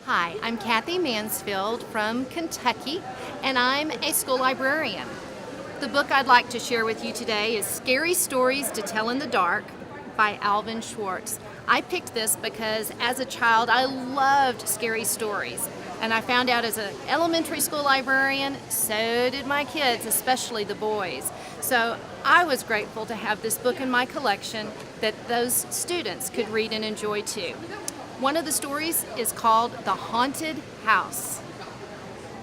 Hi, I'm Kathy Mansfield from Kentucky, and I'm a school librarian. The book I'd like to share with you today is Scary Stories to Tell in the Dark by Alvin Schwartz. I picked this because as a child I loved scary stories, and I found out as an elementary school librarian, so did my kids, especially the boys. So I was grateful to have this book in my collection that those students could read and enjoy too. One of the stories is called The Haunted House.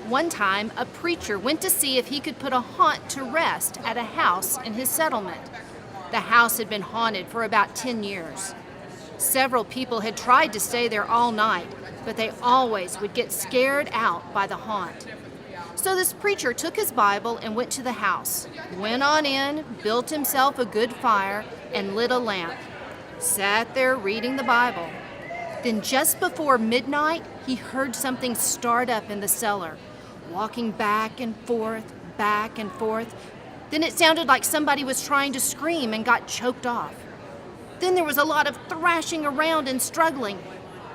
One time, a preacher went to see if he could put a haunt to rest at a house in his settlement. The house had been haunted for about 10 years. Several people had tried to stay there all night, but they always would get scared out by the haunt. So this preacher took his Bible and went to the house, went on in, built himself a good fire, and lit a lamp. Sat there reading the Bible. Then just before midnight, he heard something start up in the cellar, walking back and forth, back and forth. Then it sounded like somebody was trying to scream and got choked off. Then there was a lot of thrashing around and struggling.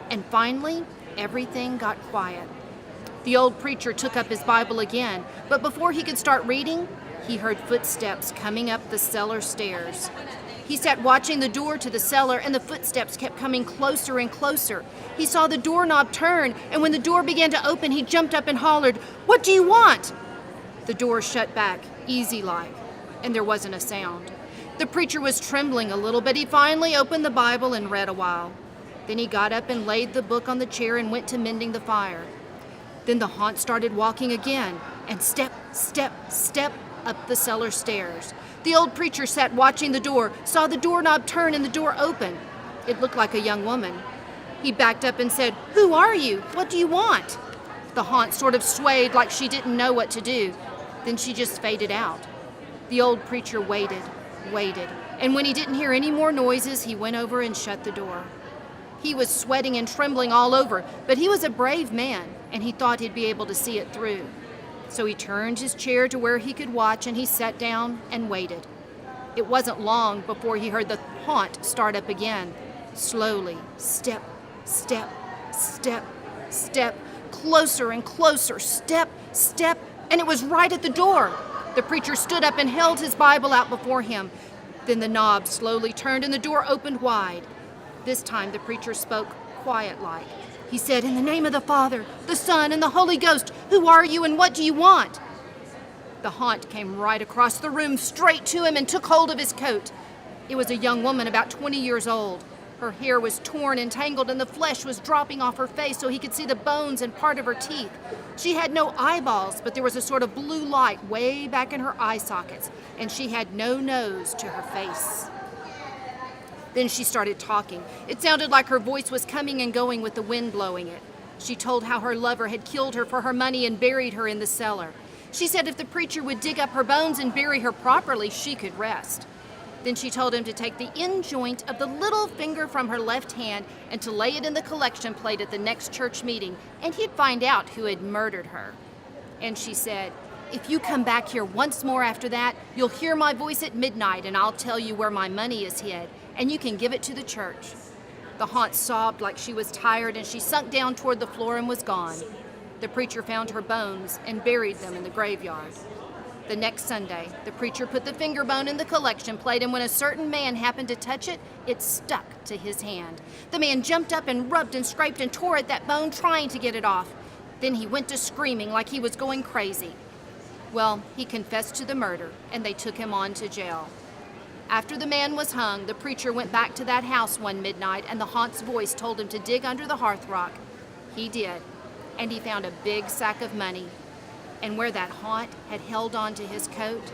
And finally, everything got quiet. The old preacher took up his Bible again, but before he could start reading, he heard footsteps coming up the cellar stairs. He sat watching the door to the cellar, and the footsteps kept coming closer and closer. He saw the doorknob turn, and when the door began to open, he jumped up and hollered, "What do you want?" The door shut back, easy-like, and there wasn't a sound. The preacher was trembling a little, but he finally opened the Bible and read a while. Then he got up and laid the book on the chair and went to mending the fire. Then the haunt started walking again, and step, step, step up the cellar stairs. The old preacher sat watching the door, saw the doorknob turn and the door open. It looked like a young woman. He backed up and said, "Who are you? What do you want?" The haunt sort of swayed like she didn't know what to do. Then she just faded out. The old preacher waited, and when he didn't hear any more noises, he went over and shut the door. He was sweating and trembling all over, but he was a brave man, and he thought he'd be able to see it through. So he turned his chair to where he could watch, and he sat down and waited. It wasn't long before he heard the haunt start up again. Slowly, step, step, step, step, closer and closer, step, step, and it was right at the door. The preacher stood up and held his Bible out before him. Then the knob slowly turned and the door opened wide. This time the preacher spoke quiet-like. He said, "In the name of the Father, the Son, and the Holy Ghost, who are you and what do you want?" The haunt came right across the room, straight to him, and took hold of his coat. It was a young woman about 20 years old. Her hair was torn and tangled, and the flesh was dropping off her face so he could see the bones and part of her teeth. She had no eyeballs, but there was a sort of blue light way back in her eye sockets, and she had no nose to her face. Then she started talking. It sounded like her voice was coming and going with the wind blowing it. She told how her lover had killed her for her money and buried her in the cellar. She said if the preacher would dig up her bones and bury her properly, she could rest. Then she told him to take the end joint of the little finger from her left hand and to lay it in the collection plate at the next church meeting, and he'd find out who had murdered her. And she said, "If you come back here once more after that, you'll hear my voice at midnight, and I'll tell you where my money is hid, and you can give it to the church." The haunt sobbed like she was tired, and she sunk down toward the floor and was gone. The preacher found her bones and buried them in the graveyard. The next Sunday, the preacher put the finger bone in the collection plate, and when a certain man happened to touch it, it stuck to his hand. The man jumped up and rubbed and scraped and tore at that bone, trying to get it off. Then he went to screaming like he was going crazy. Well, he confessed to the murder, and they took him on to jail. After the man was hung, the preacher went back to that house one midnight, and the haunt's voice told him to dig under the hearthrug. He did, and he found a big sack of money. And where that haunt had held on to his coat,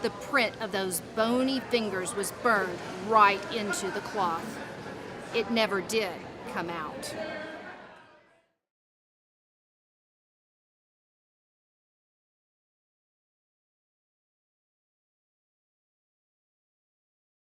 the print of those bony fingers was burned right into the cloth. It never did come out.